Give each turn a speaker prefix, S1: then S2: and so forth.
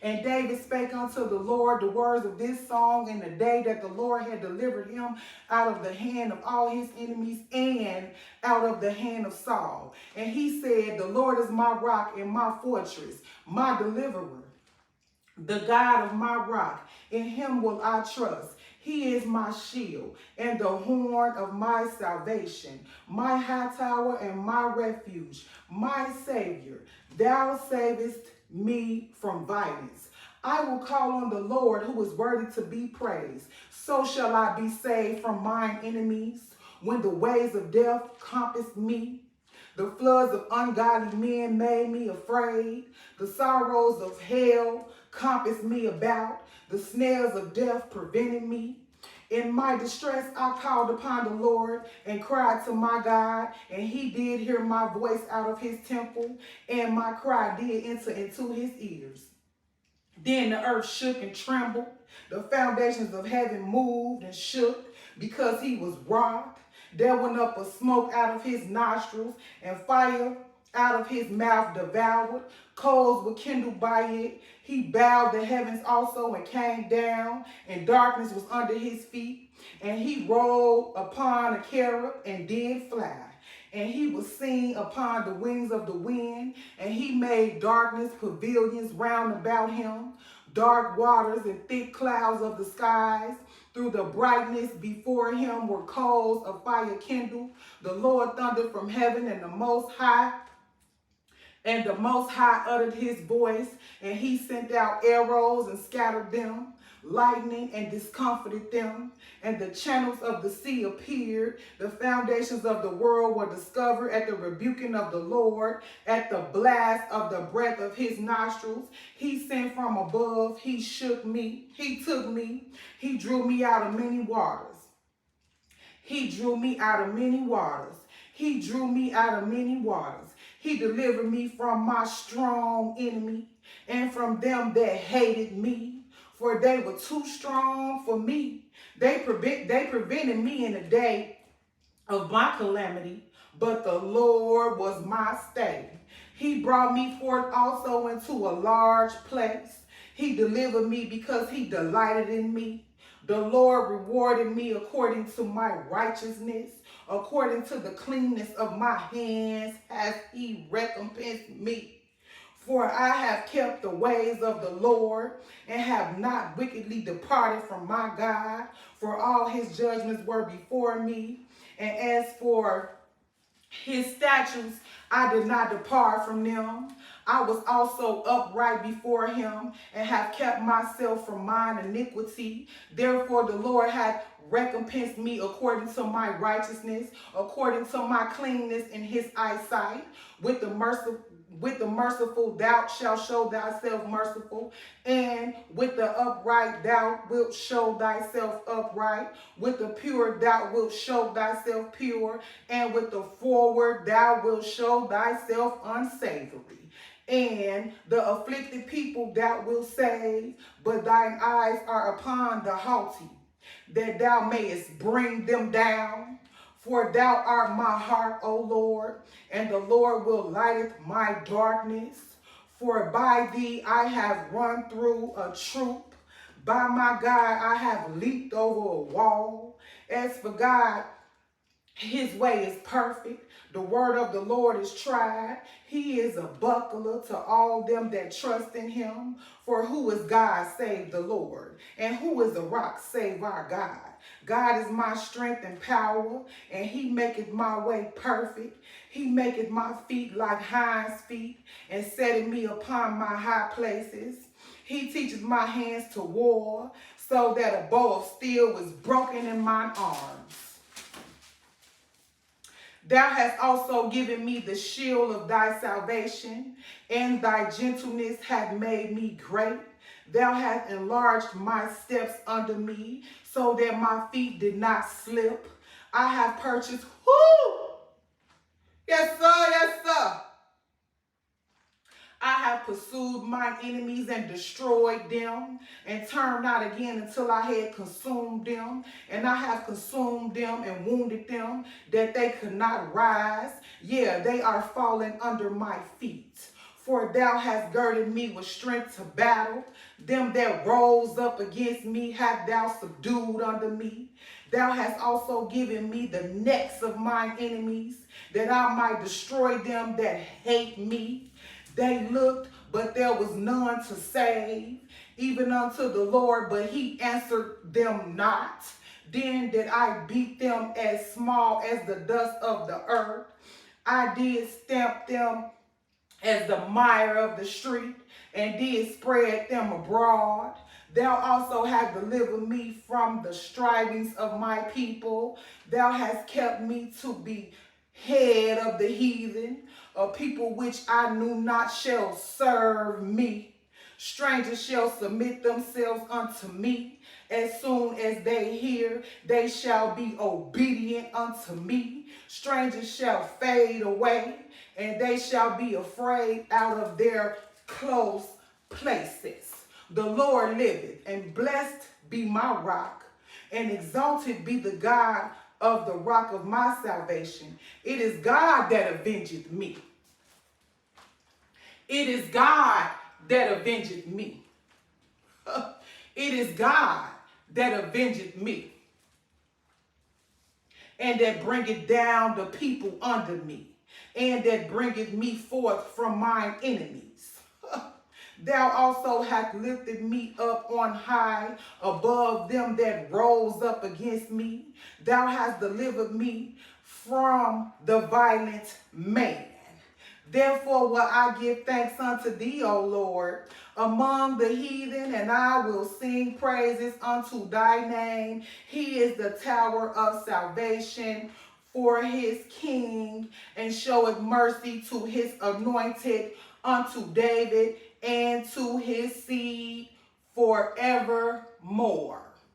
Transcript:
S1: And David spake unto the Lord the words of this song in the day that the Lord had delivered him out of the hand of all his enemies and out of the hand of Saul. And he said, the Lord is my rock and my fortress, my deliverer, the God of my rock. In him will I trust. He is my shield and the horn of my salvation, my high tower and my refuge, my Savior. Thou savest me from violence. I will call on the Lord who is worthy to be praised. So shall I be saved from mine enemies. When the ways of death compassed me, the floods of ungodly men made me afraid. The sorrows of hell compassed me about. The snares of death prevented me. In my distress, I called upon the Lord and cried to my God, and he did hear my voice out of his temple, and my cry did enter into his ears. Then the earth shook and trembled. The foundations of heaven moved and shook because he was wroth. There went up a smoke out of his nostrils, and fire out of his mouth devoured. Coals were kindled by it. He bowed the heavens also and came down, and darkness was under his feet. And he rode upon a cherub and did fly. And he was seen upon the wings of the wind, and he made darkness pavilions round about him, dark waters and thick clouds of the skies. Through the brightness before him were coals of fire kindled. The Lord thundered from heaven, and the Most High uttered his voice, and he sent out arrows and scattered them, lightning and discomfited them. And the channels of the sea appeared. The foundations of the world were discovered at the rebuking of the Lord, at the blast of the breath of his nostrils. He sent from above, he shook me, he took me, he drew me out of many waters. He drew me out of many waters. He drew me out of many waters. He delivered me from my strong enemy and from them that hated me, for they were too strong for me. They prevented me in the day of my calamity, but the Lord was my stay. He brought me forth also into a large place. He delivered me because he delighted in me. The Lord rewarded me according to my righteousness. According to the cleanness of my hands has he recompensed me. For I have kept the ways of the Lord and have not wickedly departed from my God. For all his judgments were before me. And as for his statutes, I did not depart from them. I was also upright before him and have kept myself from mine iniquity. Therefore the Lord hath recompensed me according to my righteousness, according to my cleanness in his eyesight. With the merciful thou shalt show thyself merciful, and with the upright thou wilt show thyself upright. With the pure thou wilt show thyself pure, and with the forward thou wilt show thyself unsavory. And the afflicted people thou wilt save, but thine eyes are upon the haughty, that thou mayest bring them down. For thou art my heart, O Lord, and the Lord will lighteth my darkness. For by thee I have run through a troop. By my God I have leaped over a wall. As for God, his way is perfect. The word of the Lord is tried. He is a buckler to all them that trust in him. For who is God save the Lord? And who is a rock save our God? God is my strength and power, and he maketh my way perfect. He maketh my feet like hinds feet, and setting me upon my high places. He teaches my hands to war, so that a bow of steel was broken in mine arms. Thou hast also given me the shield of thy salvation, and thy gentleness hath made me great. Thou hast enlarged my steps under me, so that my feet did not slip. I have purchased, yes sir, yes sir. I have pursued mine enemies and destroyed them, and turned not again until I had consumed them. And I have consumed them and wounded them, that they could not rise. Yeah, they are fallen under my feet. For thou hast girded me with strength to battle. Them that rose up against me hast thou subdued under me. Thou hast also given me the necks of mine enemies, that I might destroy them that hate me. They looked, but there was none to save, even unto the Lord, but he answered them not. Then did I beat them as small as the dust of the earth. I did stamp them as the mire of the street, and did spread them abroad. Thou also hast delivered me from the strivings of my people. Thou hast kept me to be head of the heathen. A people which I knew not shall serve me. Strangers shall submit themselves unto me. As soon as they hear, they shall be obedient unto me. Strangers shall fade away, and they shall be afraid out of their close places. The Lord liveth, and blessed be my rock, and exalted be the God of the rock of my salvation. It is God that avengeth me. It is God that avengeth me. It is God that avengeth me, and that bringeth down the people under me, and that bringeth me forth from mine enemies. Thou also hast lifted me up on high above them that rose up against me. Thou hast delivered me from the violent man. Therefore will I give thanks unto thee, O Lord, among the heathen, and I will sing praises unto thy name. He is the tower of salvation for his king, and showeth mercy to his anointed, unto David, and to his seed forevermore.